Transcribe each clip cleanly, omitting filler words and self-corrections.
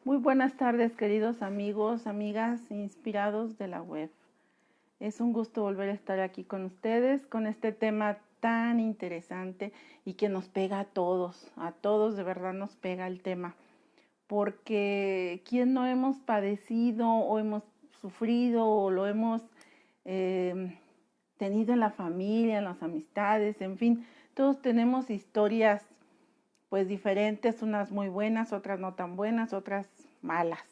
Muy buenas tardes, queridos amigos, amigas inspirados de la web. Es un gusto volver a estar aquí con ustedes con este tema tan interesante y que nos pega a todos de verdad nos pega el tema, porque ¿quién no hemos padecido o hemos sufrido o lo hemos tenido en la familia, en las amistades, en fin, todos tenemos historias pues diferentes, unas muy buenas, otras no tan buenas, otras malas.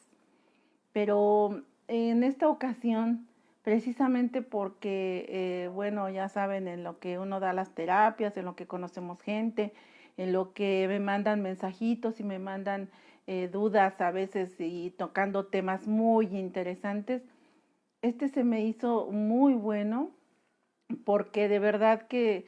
Pero en esta ocasión, precisamente porque, bueno, ya saben, en lo que uno da las terapias, en lo que conocemos gente, en lo que me mandan mensajitos y me mandan dudas a veces y tocando temas muy interesantes, este se me hizo muy bueno porque de verdad que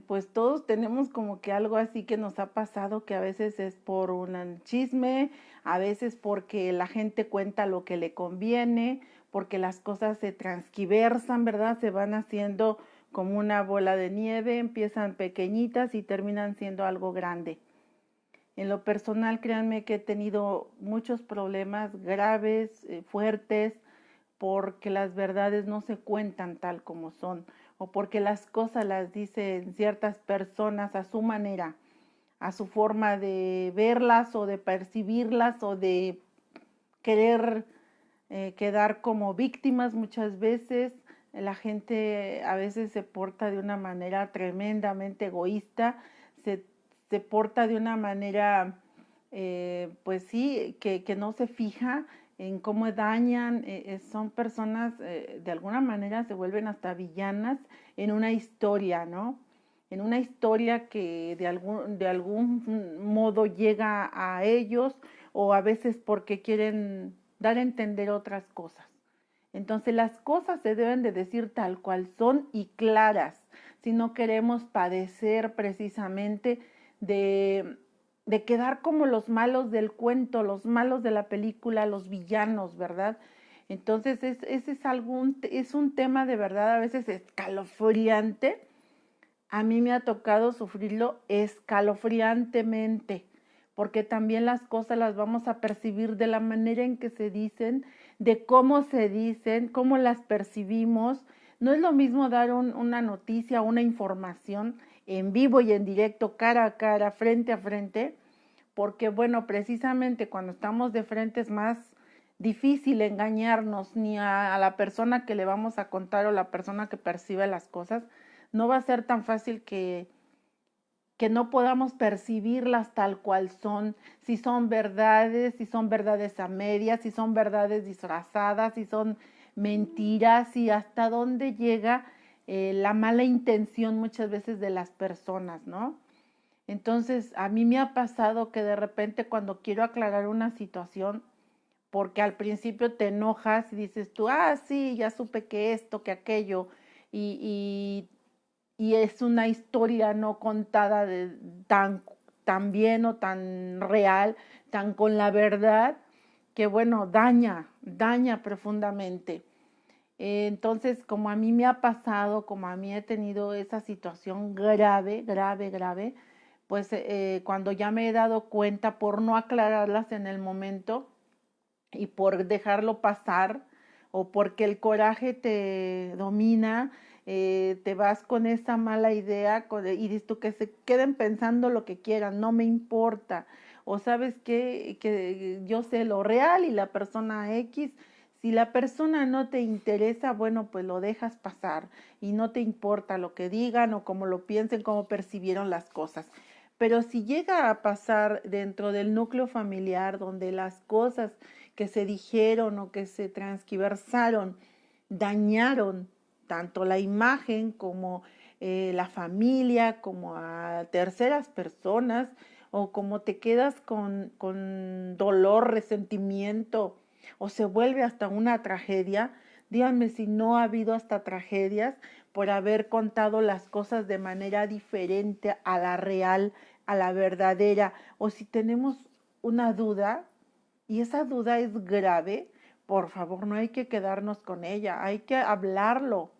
pues todos tenemos como que algo así que nos ha pasado, que a veces es por un chisme, a veces porque la gente cuenta lo que le conviene, porque las cosas se transquiversan, ¿verdad? Se van haciendo como una bola de nieve, empiezan pequeñitas y terminan siendo algo grande. En lo personal, créanme que he tenido muchos problemas graves, fuertes, porque las verdades no se cuentan tal como son, o porque las cosas las dicen ciertas personas a su manera, a su forma de verlas o de percibirlas o de querer quedar como víctimas muchas veces. La gente a veces se porta de una manera tremendamente egoísta, se, se porta de una manera, pues sí, que no se fija en cómo dañan, son personas, de alguna manera se vuelven hasta villanas en una historia, ¿no? En una historia que de algún modo llega a ellos o a veces porque quieren dar a entender otras cosas. Entonces las cosas se deben de decir tal cual son y claras, si no queremos padecer precisamente de, de quedar como los malos del cuento, los malos de la película, los villanos, ¿verdad? Entonces ese es un tema de verdad a veces escalofriante. A mí me ha tocado sufrirlo escalofriantemente, porque también las cosas las vamos a percibir de la manera en que se dicen, de cómo se dicen, cómo las percibimos. No es lo mismo dar una noticia, una información en vivo y en directo, cara a cara, frente a frente, porque bueno, precisamente cuando estamos de frente es más difícil engañarnos ni a la persona que le vamos a contar o la persona que percibe las cosas. No va a ser tan fácil que no podamos percibirlas tal cual son, si son verdades a medias, si son verdades disfrazadas, si son mentiras y hasta dónde llega la mala intención muchas veces de las personas, ¿no? Entonces, a mí me ha pasado que de repente cuando quiero aclarar una situación, porque al principio te enojas y dices tú, ah, sí, ya supe que esto, que aquello, y, y es una historia no contada tan bien o tan real, tan con la verdad, que bueno, daña profundamente. Entonces, como a mí me ha pasado, como a mí he tenido esa situación grave, pues cuando ya me he dado cuenta por no aclararlas en el momento y por dejarlo pasar o porque el coraje te domina, te vas con esa mala idea y dices tú que se queden pensando lo que quieran, no me importa. O sabes que yo sé lo real y la persona X, si la persona no te interesa, bueno, pues lo dejas pasar y no te importa lo que digan o cómo lo piensen, cómo percibieron las cosas. Pero si llega a pasar dentro del núcleo familiar, donde las cosas que se dijeron o que se transquiversaron dañaron tanto la imagen como la familia, como a terceras personas, o como te quedas con dolor, resentimiento, o se vuelve hasta una tragedia. Díganme si no ha habido hasta tragedias por haber contado las cosas de manera diferente a la real, a la verdadera, o si tenemos una duda y esa duda es grave, por favor, no hay que quedarnos con ella, hay que hablarlo.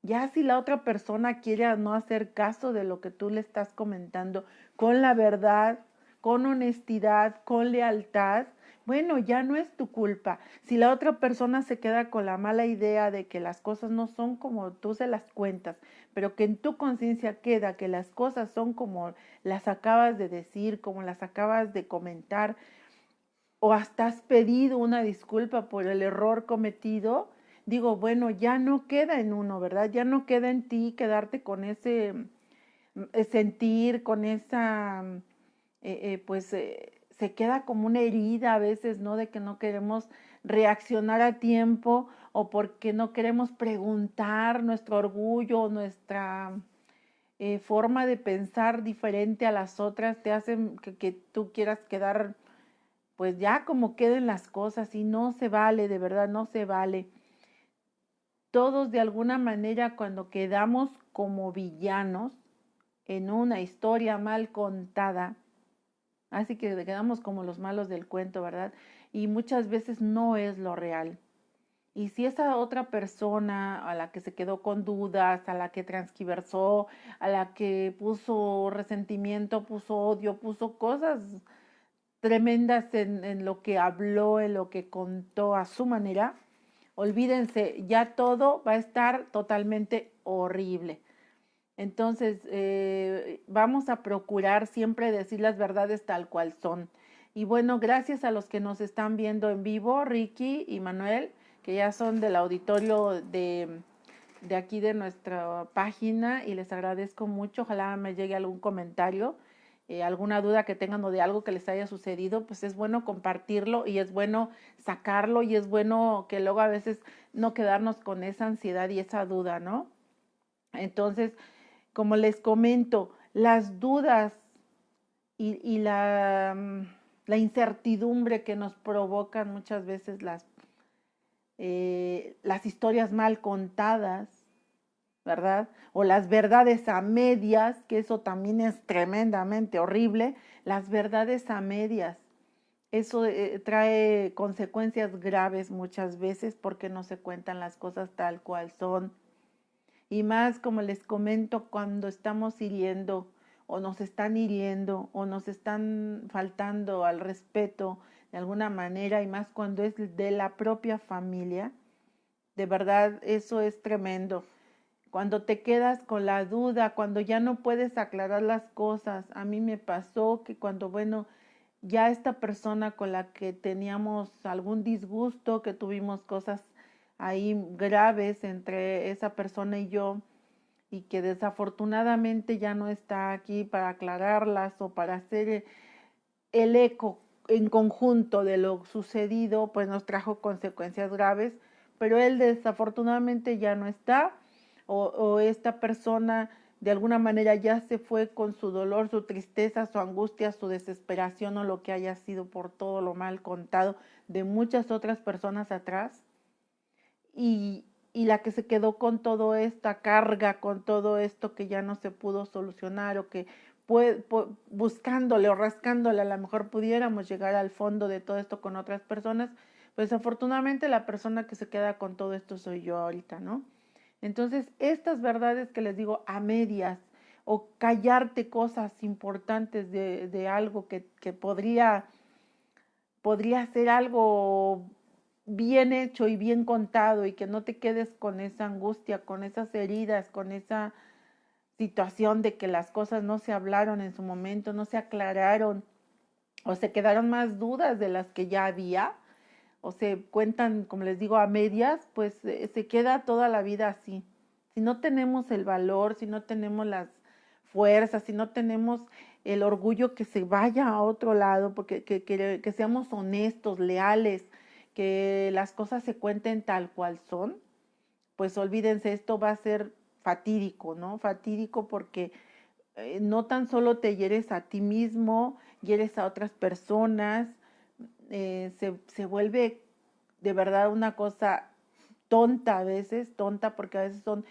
Ya si la otra persona quiere no hacer caso de lo que tú le estás comentando, con la verdad, con honestidad, con lealtad, bueno, ya no es tu culpa. Si la otra persona se queda con la mala idea de que las cosas no son como tú se las cuentas, pero que en tu conciencia queda que las cosas son como las acabas de decir, como las acabas de comentar, o hasta has pedido una disculpa por el error cometido, digo, bueno, ya no queda en uno, ¿verdad? Ya no queda en ti quedarte con ese sentir, con esa, se queda como una herida a veces, ¿no? De que no queremos reaccionar a tiempo o porque no queremos preguntar nuestro orgullo, nuestra forma de pensar diferente a las otras, te hacen que tú quieras quedar, pues ya como queden las cosas y no se vale, de verdad, no se vale. Todos de alguna manera cuando quedamos como villanos en una historia mal contada, así que quedamos como los malos del cuento, ¿verdad? Y muchas veces no es lo real. Y si esa otra persona a la que se quedó con dudas, a la que transquiversó, a la que puso resentimiento, puso odio, puso cosas tremendas en lo que habló, en lo que contó a su manera, olvídense, ya todo va a estar totalmente horrible. Entonces, vamos a procurar siempre decir las verdades tal cual son. Y bueno, gracias a los que nos están viendo en vivo, Ricky y Manuel, que ya son del auditorio de aquí de nuestra página, y les agradezco mucho. Ojalá me llegue algún comentario, alguna duda que tengan o de algo que les haya sucedido, pues es bueno compartirlo y es bueno sacarlo y es bueno que luego a veces no quedarnos con esa ansiedad y esa duda, ¿no? Entonces, como les comento, las dudas y la incertidumbre que nos provocan muchas veces las historias mal contadas, ¿verdad? O las verdades a medias, que eso también es tremendamente horrible, las verdades a medias. Eso trae consecuencias graves muchas veces porque no se cuentan las cosas tal cual son. Y más, como les comento, cuando estamos hiriendo o nos están hiriendo o nos están faltando al respeto de alguna manera, y más cuando es de la propia familia, de verdad eso es tremendo. Cuando te quedas con la duda, cuando ya no puedes aclarar las cosas. A mí me pasó que cuando, bueno, ya esta persona con la que teníamos algún disgusto, que tuvimos cosas ahí graves entre esa persona y yo, y que desafortunadamente ya no está aquí para aclararlas o para hacer el eco en conjunto de lo sucedido, pues nos trajo consecuencias graves, pero él desafortunadamente ya no está, o esta persona de alguna manera ya se fue con su dolor, su tristeza, su angustia, su desesperación o lo que haya sido por todo lo mal contado de muchas otras personas atrás. Y la que se quedó con toda esta carga, con todo esto que ya no se pudo solucionar o que buscándole o rascándole a lo mejor pudiéramos llegar al fondo de todo esto con otras personas, pues afortunadamente la persona que se queda con todo esto soy yo ahorita, ¿no? Entonces, estas verdades que les digo a medias o callarte cosas importantes de algo que podría ser algo bien hecho y bien contado, y que no te quedes con esa angustia, con esas heridas, con esa situación de que las cosas no se hablaron en su momento, no se aclararon o se quedaron más dudas de las que ya había o se cuentan, como les digo, a medias, pues se queda toda la vida así. Si no tenemos el valor, si no tenemos las fuerzas, si no tenemos el orgullo que se vaya a otro lado, porque que seamos honestos, leales, que las cosas se cuenten tal cual son, pues olvídense, esto va a ser fatídico, ¿no? Fatídico porque no tan solo te hieres a ti mismo, hieres a otras personas, se vuelve de verdad una cosa tonta a veces, tonta porque a veces son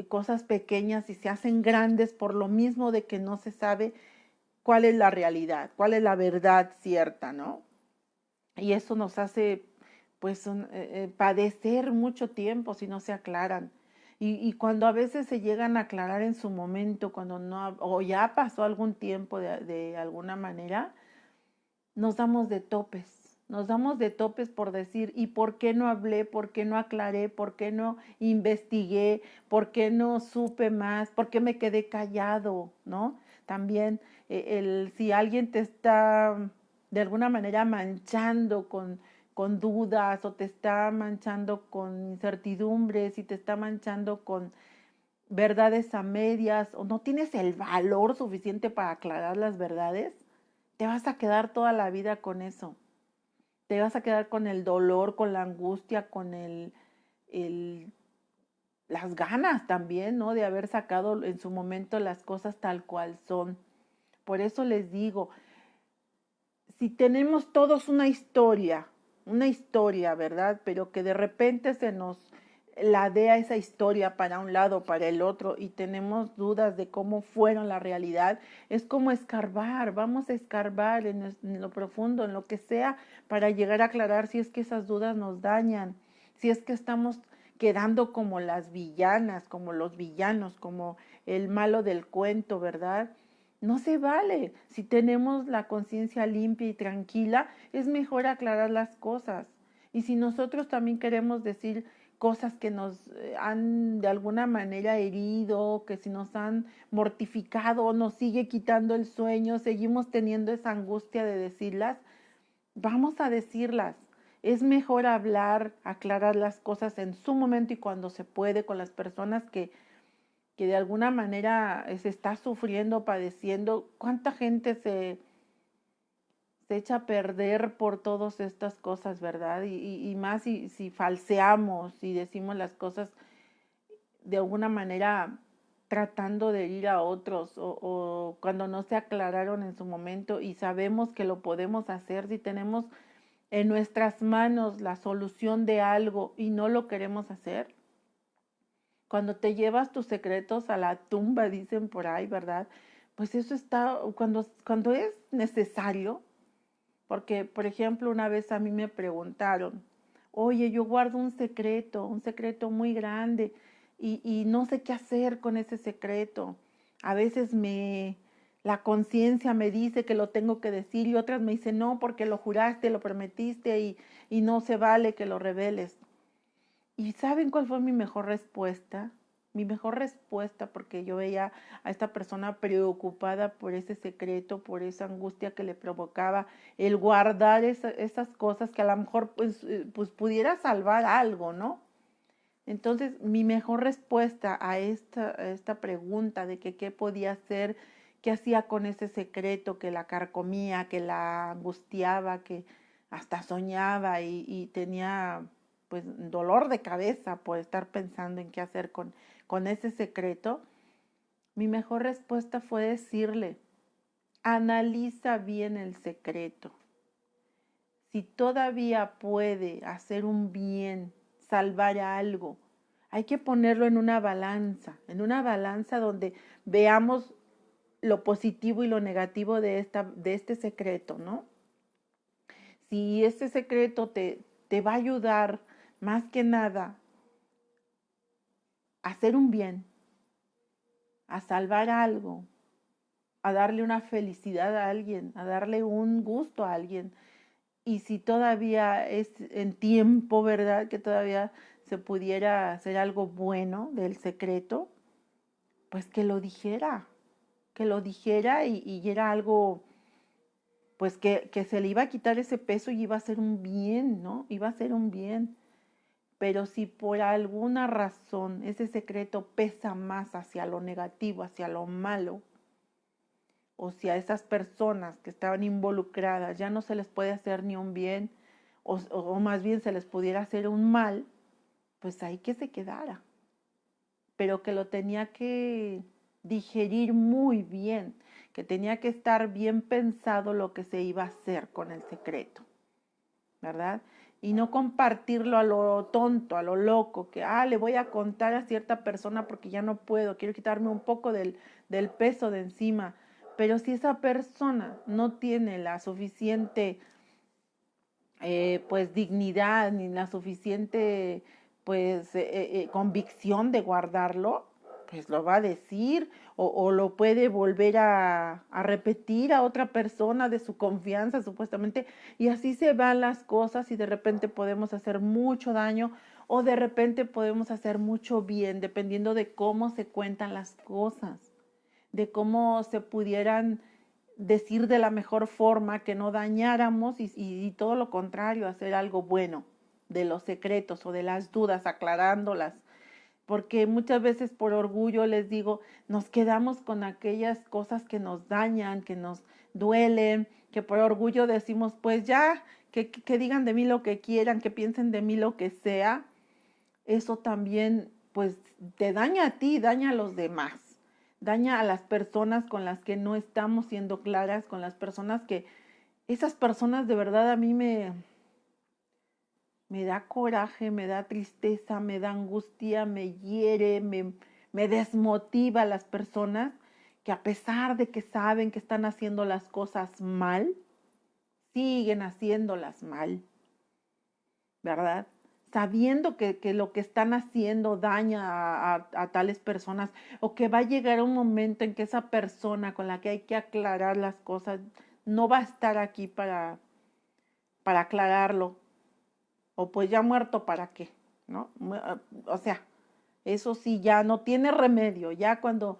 cosas pequeñas y se hacen grandes por lo mismo de que no se sabe cuál es la realidad, cuál es la verdad cierta, ¿no? Y eso nos hace pues padecer mucho tiempo si no se aclaran. Y cuando a veces se llegan a aclarar en su momento, cuando no, o ya pasó algún tiempo de alguna manera, nos damos de topes, Nos damos de topes por decir, ¿y por qué no hablé? ¿Por qué no aclaré? ¿Por qué no investigué? ¿Por qué no supe más? ¿Por qué me quedé callado? ¿No? También si alguien te está de alguna manera manchando con dudas o te está manchando con incertidumbres y te está manchando con verdades a medias o no tienes el valor suficiente para aclarar las verdades, te vas a quedar toda la vida con eso. Te vas a quedar con el dolor, con la angustia, con el, las ganas también, ¿no? De haber sacado en su momento las cosas tal cual son. Por eso les digo, si tenemos todos una historia, ¿verdad? Pero que de repente se nos ladea esa historia para un lado, para el otro, y tenemos dudas de cómo fueron la realidad, es como escarbar, vamos a escarbar en lo profundo, en lo que sea, para llegar a aclarar si es que esas dudas nos dañan, si es que estamos quedando como las villanas, como los villanos, como el malo del cuento, ¿verdad? No se vale. Si tenemos la conciencia limpia y tranquila, es mejor aclarar las cosas. Y si nosotros también queremos decir cosas que nos han de alguna manera herido, que si nos han mortificado, nos sigue quitando el sueño, seguimos teniendo esa angustia de decirlas, vamos a decirlas. Es mejor hablar, aclarar las cosas en su momento y cuando se puede con las personas que de alguna manera se está sufriendo, padeciendo. ¿Cuánta gente se echa a perder por todas estas cosas, verdad? Y más si falseamos y decimos las cosas de alguna manera tratando de herir a otros o cuando no se aclararon en su momento y sabemos que lo podemos hacer si tenemos en nuestras manos la solución de algo y no lo queremos hacer. Cuando te llevas tus secretos a la tumba, dicen por ahí, ¿verdad? Pues eso está, cuando es necesario, porque, por ejemplo, una vez a mí me preguntaron, oye, yo guardo un secreto muy grande, y no sé qué hacer con ese secreto. A veces la conciencia me dice que lo tengo que decir y otras me dicen, no, porque lo juraste, lo prometiste y no se vale que lo reveles. ¿Y saben cuál fue mi mejor respuesta? Mi mejor respuesta, porque yo veía a esta persona preocupada por ese secreto, por esa angustia que le provocaba el guardar esas cosas que a lo mejor pues pudiera salvar algo, ¿no? Entonces, mi mejor respuesta a esta pregunta de que qué podía hacer, qué hacía con ese secreto que la carcomía, que la angustiaba, que hasta soñaba y tenía pues dolor de cabeza por estar pensando en qué hacer con ese secreto, mi mejor respuesta fue decirle, analiza bien el secreto. Si todavía puede hacer un bien, salvar algo, hay que ponerlo en una balanza donde veamos lo positivo y lo negativo de este secreto, ¿no? Si este secreto te va a ayudar más que nada a hacer un bien, a salvar algo, a darle una felicidad a alguien, a darle un gusto a alguien, y si todavía es en tiempo, ¿verdad? Que todavía se pudiera hacer algo bueno del secreto, pues que lo dijera y era algo, pues que se le iba a quitar ese peso y iba a ser un bien, ¿no? Iba a ser un bien. Pero si por alguna razón ese secreto pesa más hacia lo negativo, hacia lo malo, o si a esas personas que estaban involucradas ya no se les puede hacer ni un bien, o más bien se les pudiera hacer un mal, pues ahí que se quedara. Pero que lo tenía que digerir muy bien, que tenía que estar bien pensado lo que se iba a hacer con el secreto, ¿verdad? Y no compartirlo a lo tonto, a lo loco, que, le voy a contar a cierta persona porque ya no puedo, quiero quitarme un poco del peso de encima. Pero si esa persona no tiene la suficiente, pues, dignidad, ni la suficiente, pues, convicción de guardarlo, pues lo va a decir o lo puede volver a repetir a otra persona de su confianza supuestamente, y así se van las cosas y de repente podemos hacer mucho daño o de repente podemos hacer mucho bien dependiendo de cómo se cuentan las cosas, de cómo se pudieran decir de la mejor forma, que no dañáramos y todo lo contrario, hacer algo bueno de los secretos o de las dudas, aclarándolas, porque muchas veces por orgullo, les digo, nos quedamos con aquellas cosas que nos dañan, que nos duelen, que por orgullo decimos, pues ya, que digan de mí lo que quieran, que piensen de mí lo que sea. Eso también pues te daña a ti, daña a los demás, daña a las personas con las que no estamos siendo claras, con las personas que, esas personas de verdad a mí me da coraje, me da tristeza, me da angustia, me hiere, me desmotiva a las personas que a pesar de que saben que están haciendo las cosas mal, siguen haciéndolas mal, ¿verdad? Sabiendo que lo que están haciendo daña a tales personas o que va a llegar un momento en que esa persona con la que hay que aclarar las cosas no va a estar aquí para aclararlo, o pues ya muerto para qué, ¿no? O sea, eso sí ya no tiene remedio, ya cuando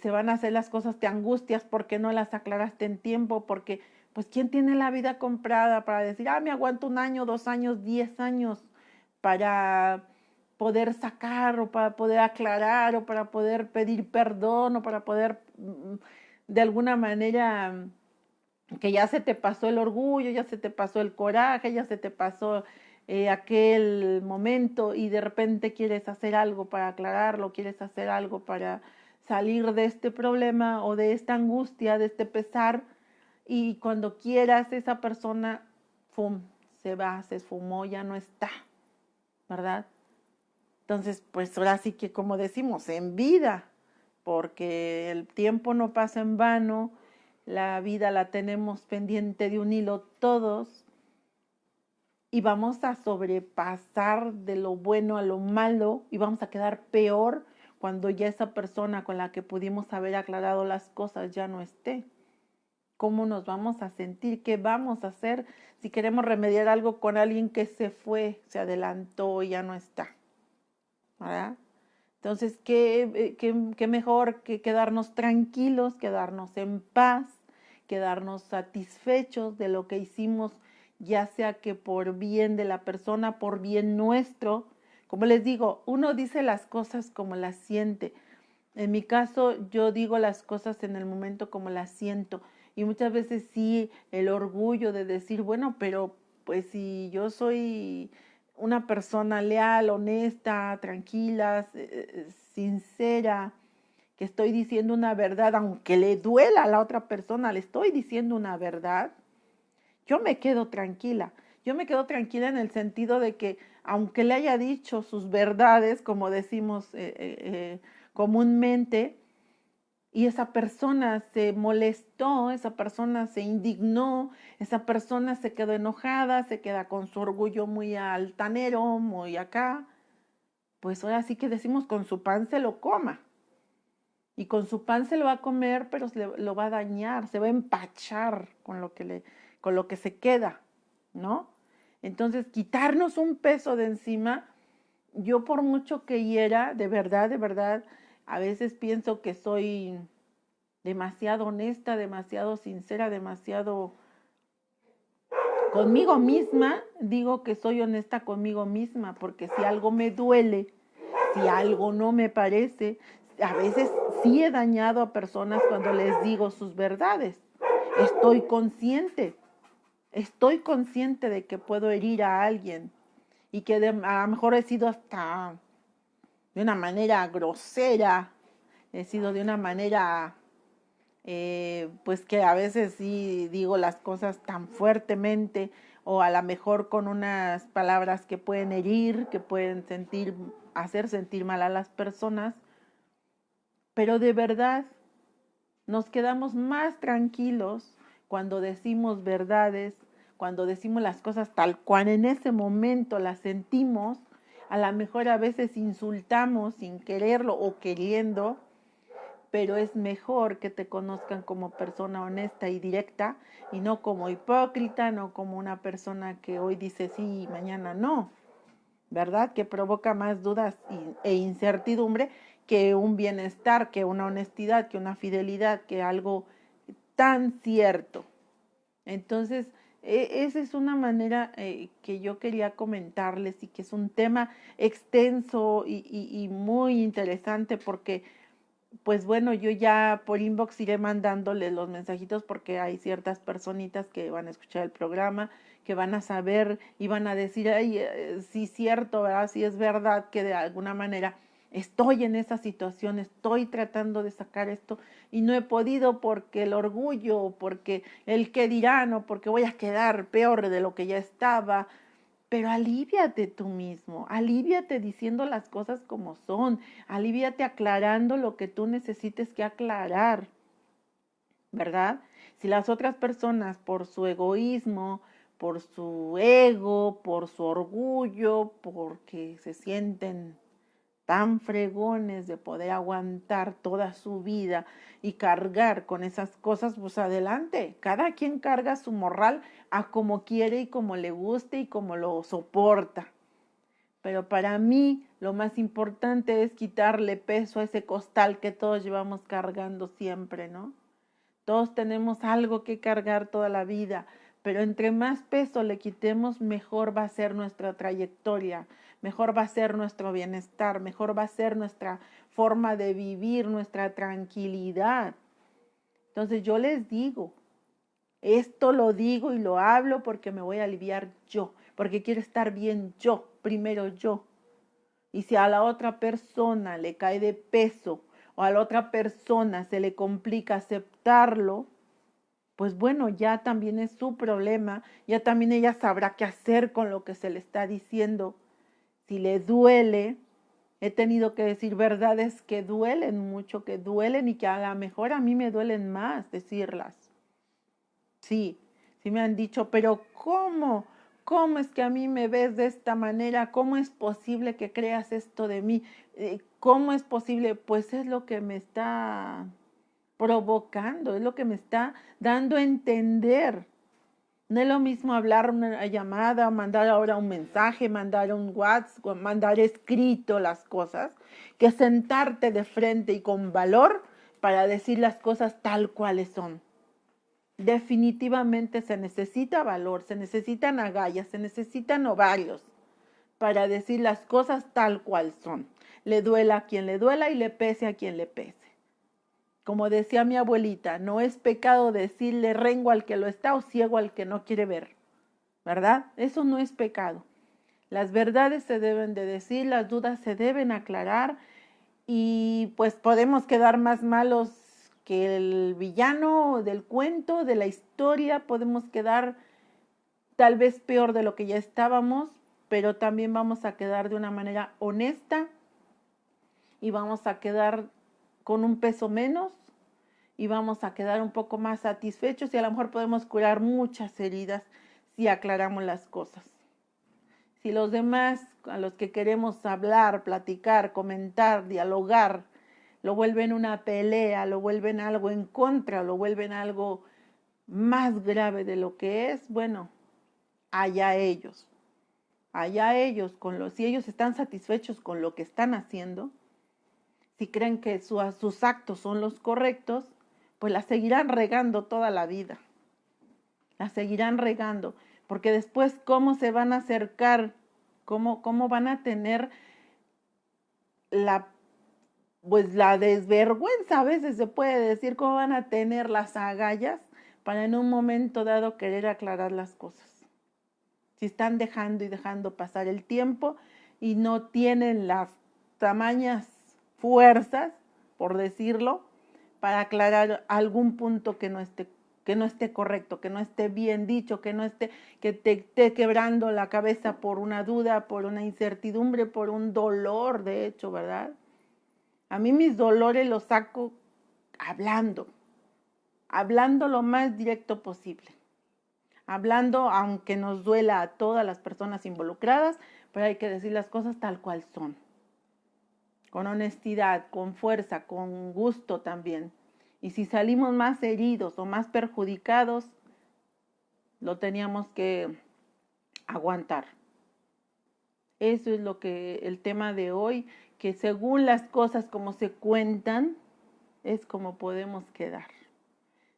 se van a hacer las cosas te angustias porque no las aclaraste en tiempo, porque pues quién tiene la vida comprada para decir, me aguanto 1 año, 2 años, 10 años para poder sacar o para poder aclarar o para poder pedir perdón o para poder de alguna manera que ya se te pasó el orgullo, ya se te pasó el coraje, ya se te pasó aquel momento y de repente quieres hacer algo para aclararlo, quieres hacer algo para salir de este problema o de esta angustia, de este pesar, y cuando quieras esa persona, ¡fum!, se va, se esfumó, ya no está, ¿verdad? Entonces, pues ahora sí que como decimos, en vida, porque el tiempo no pasa en vano, la vida la tenemos pendiente de un hilo todos y vamos a sobrepasar de lo bueno a lo malo y vamos a quedar peor cuando ya esa persona con la que pudimos haber aclarado las cosas ya no esté. ¿Cómo nos vamos a sentir? ¿Qué vamos a hacer si queremos remediar algo con alguien que se fue, se adelantó y ya no está? ¿Verdad? Entonces, ¿qué mejor que quedarnos tranquilos, quedarnos en paz, quedarnos satisfechos de lo que hicimos, ya sea que por bien de la persona, por bien nuestro? Como les digo, uno dice las cosas como las siente. En mi caso, yo digo las cosas en el momento como las siento. Y muchas veces sí, el orgullo de decir, bueno, pero pues si yo soy una persona leal, honesta, tranquila, sincera, que estoy diciendo una verdad, aunque le duela a la otra persona, le estoy diciendo una verdad, yo me quedo tranquila. Yo me quedo tranquila en el sentido de que, aunque le haya dicho sus verdades, como decimos comúnmente, y esa persona se molestó, esa persona se indignó, esa persona se quedó enojada, se queda con su orgullo muy altanero, muy acá, pues ahora sí que decimos, con su pan se lo coma. Y con su pan se lo va a comer, pero lo va a dañar, se va a empachar con lo que se queda, ¿no? Entonces, quitarnos un peso de encima, yo por mucho que hiera, de verdad, a veces pienso que soy demasiado honesta, demasiado sincera, demasiado conmigo misma, digo que soy honesta conmigo misma, porque si algo me duele, si algo no me parece, a veces sí he dañado a personas cuando les digo sus verdades. Estoy consciente de que puedo herir a alguien y que a lo mejor he sido hasta de una manera grosera, he sido de una manera pues que a veces sí digo las cosas tan fuertemente o a lo mejor con unas palabras que pueden herir, que pueden hacer sentir mal a las personas, pero de verdad nos quedamos más tranquilos cuando decimos verdades, cuando decimos las cosas tal cual en ese momento las sentimos, a lo mejor a veces insultamos sin quererlo o queriendo, pero es mejor que te conozcan como persona honesta y directa y no como hipócrita, no como una persona que hoy dice sí y mañana no, ¿verdad? Que provoca más dudas e incertidumbre que un bienestar, que una honestidad, que una fidelidad, que algo tan cierto. Entonces, esa es una manera que yo quería comentarles y que es un tema extenso y muy interesante porque pues bueno, yo ya por inbox iré mandándoles los mensajitos porque hay ciertas personitas que van a escuchar el programa, que van a saber y van a decir, ay, sí es cierto, ¿verdad? Sí es verdad que de alguna manera estoy en esa situación, estoy tratando de sacar esto y no he podido porque el orgullo, porque el qué dirán o porque voy a quedar peor de lo que ya estaba. Pero alivíate tú mismo, alivíate diciendo las cosas como son, alivíate aclarando lo que tú necesites que aclarar, ¿verdad? Si las otras personas por su egoísmo, por su ego, por su orgullo, porque se sienten tan fregones de poder aguantar toda su vida y cargar con esas cosas, pues adelante. Cada quien carga su morral a como quiere y como le guste y como lo soporta. Pero para mí lo más importante es quitarle peso a ese costal que todos llevamos cargando siempre, ¿no? Todos tenemos algo que cargar toda la vida, pero entre más peso le quitemos, mejor va a ser nuestra trayectoria, mejor va a ser nuestro bienestar, mejor va a ser nuestra forma de vivir, nuestra tranquilidad. Entonces yo les digo, esto lo digo y lo hablo porque me voy a aliviar yo, porque quiero estar bien yo, primero yo. Y si a la otra persona le cae de peso o a la otra persona se le complica aceptarlo, pues bueno, ya también es su problema, ya también ella sabrá qué hacer con lo que se le está diciendo. Si le duele, he tenido que decir verdades que duelen mucho, que duelen y que a lo mejor a mí me duelen más decirlas. Sí, sí me han dicho, pero ¿cómo? ¿Cómo es que a mí me ves de esta manera? ¿Cómo es posible que creas esto de mí? ¿Cómo es posible? Pues es lo que me está provocando, es lo que me está dando a entender. No es lo mismo hablar una llamada, mandar ahora un mensaje, mandar un WhatsApp, mandar escrito las cosas, que sentarte de frente y con valor para decir las cosas tal cuales son. Definitivamente se necesita valor, se necesitan agallas, se necesitan ovarios para decir las cosas tal cual son. Le duela a quien le duela y le pese a quien le pese. Como decía mi abuelita, no es pecado decirle rengo al que lo está o ciego al que no quiere ver, ¿verdad? Eso no es pecado. Las verdades se deben de decir, las dudas se deben aclarar y pues podemos quedar más malos que el villano del cuento, de la historia, podemos quedar tal vez peor de lo que ya estábamos, pero también vamos a quedar de una manera honesta y vamos a quedar con un peso menos y vamos a quedar un poco más satisfechos y a lo mejor podemos curar muchas heridas si aclaramos las cosas. Si los demás a los que queremos hablar, platicar, comentar, dialogar, lo vuelven una pelea, lo vuelven algo en contra, lo vuelven algo más grave de lo que es, bueno, allá ellos, si ellos están satisfechos con lo que están haciendo, si creen que sus actos son los correctos, pues la seguirán regando toda la vida, la seguirán regando, porque después cómo se van a acercar, cómo van a tener la pues la desvergüenza, a veces se puede decir, cómo van a tener las agallas para en un momento dado querer aclarar las cosas. Si están dejando y dejando pasar el tiempo y no tienen las tamañas fuerzas, por decirlo, para aclarar algún punto que no esté correcto, que no esté bien dicho, que te esté quebrando la cabeza por una duda, por una incertidumbre, por un dolor, de hecho, ¿verdad? A mí mis dolores los saco hablando lo más directo posible. hablando, aunque nos duela a todas las personas involucradas, pero hay que decir las cosas tal cual son, con honestidad, con fuerza, con gusto también. Y si salimos más heridos o más perjudicados, lo teníamos que aguantar. Eso es lo que el tema de hoy, que según las cosas como se cuentan, es como podemos quedar.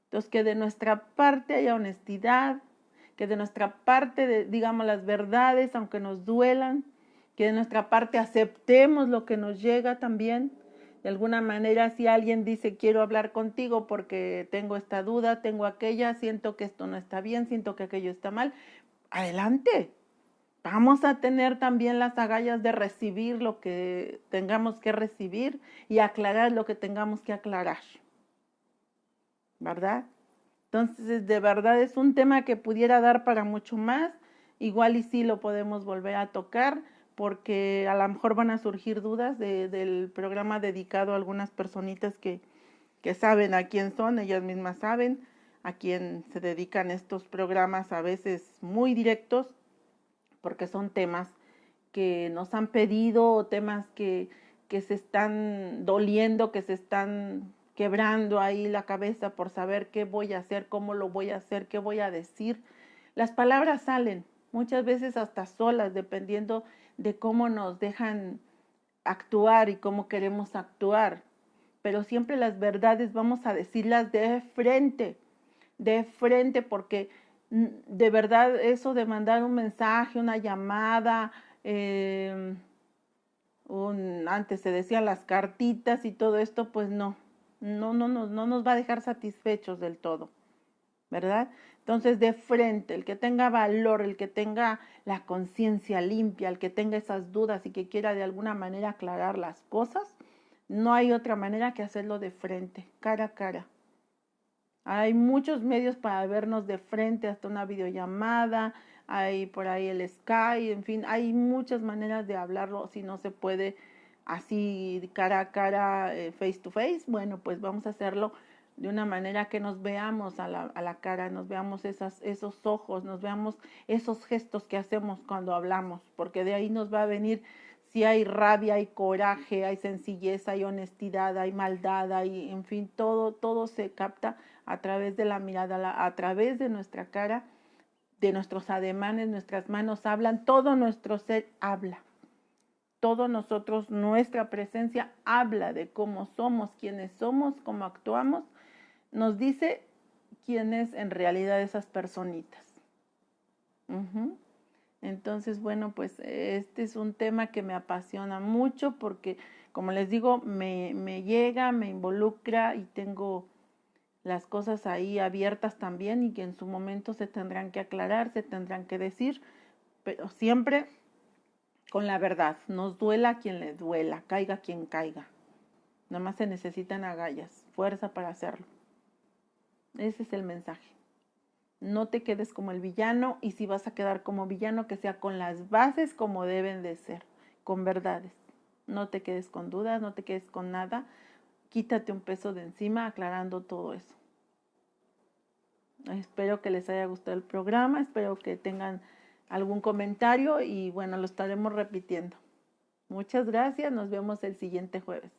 Entonces, que de nuestra parte haya honestidad, que de nuestra parte digamos las verdades, aunque nos duelan, que de nuestra parte aceptemos lo que nos llega también. De alguna manera, si alguien dice, quiero hablar contigo porque tengo esta duda, tengo aquella, siento que esto no está bien, siento que aquello está mal, adelante. Vamos a tener también las agallas de recibir lo que tengamos que recibir y aclarar lo que tengamos que aclarar, ¿verdad? Entonces, de verdad es un tema que pudiera dar para mucho más. Igual y sí lo podemos volver a tocar porque a lo mejor van a surgir dudas del programa dedicado a algunas personitas que saben a quién son, ellas mismas saben a quién se dedican estos programas a veces muy directos, porque son temas que nos han pedido o temas que se están doliendo, que se están quebrando ahí la cabeza por saber qué voy a hacer, cómo lo voy a hacer, qué voy a decir. Las palabras salen muchas veces hasta solas, dependiendo de cómo nos dejan actuar y cómo queremos actuar. Pero siempre las verdades vamos a decirlas de frente, porque de verdad eso de mandar un mensaje, una llamada, antes se decían las cartitas y todo esto, pues no nos va a dejar satisfechos del todo, ¿verdad? Entonces, de frente, el que tenga valor, el que tenga la conciencia limpia, el que tenga esas dudas y que quiera de alguna manera aclarar las cosas, no hay otra manera que hacerlo de frente, cara a cara. Hay muchos medios para vernos de frente, hasta una videollamada, hay por ahí el Skype, en fin, hay muchas maneras de hablarlo. Si no se puede así cara a cara, face to face, bueno, pues vamos a hacerlo de una manera que nos veamos a la cara, nos veamos esos ojos, nos veamos esos gestos que hacemos cuando hablamos, porque de ahí nos va a venir si hay rabia, hay coraje, hay sencillez, hay honestidad, hay maldad, hay, en fin, todo se capta a través de la mirada, a través de nuestra cara, de nuestros ademanes, nuestras manos hablan, todo nuestro ser habla. Todo nosotros, nuestra presencia habla de cómo somos, quiénes somos, cómo actuamos, nos dice quién es en realidad esas personitas. Entonces, bueno, pues este es un tema que me apasiona mucho porque, como les digo, me llega, me involucra y tengo las cosas ahí abiertas también y que en su momento se tendrán que aclarar, se tendrán que decir, pero siempre con la verdad. Nos duela a quien le duela, caiga quien caiga. Nada más se necesitan agallas, fuerza para hacerlo. Ese es el mensaje. No te quedes como el villano, y si vas a quedar como villano, que sea con las bases como deben de ser, con verdades. No te quedes con dudas, no te quedes con nada. Quítate un peso de encima aclarando todo eso. Espero que les haya gustado el programa, espero que tengan algún comentario y bueno, lo estaremos repitiendo. Muchas gracias, nos vemos el siguiente jueves.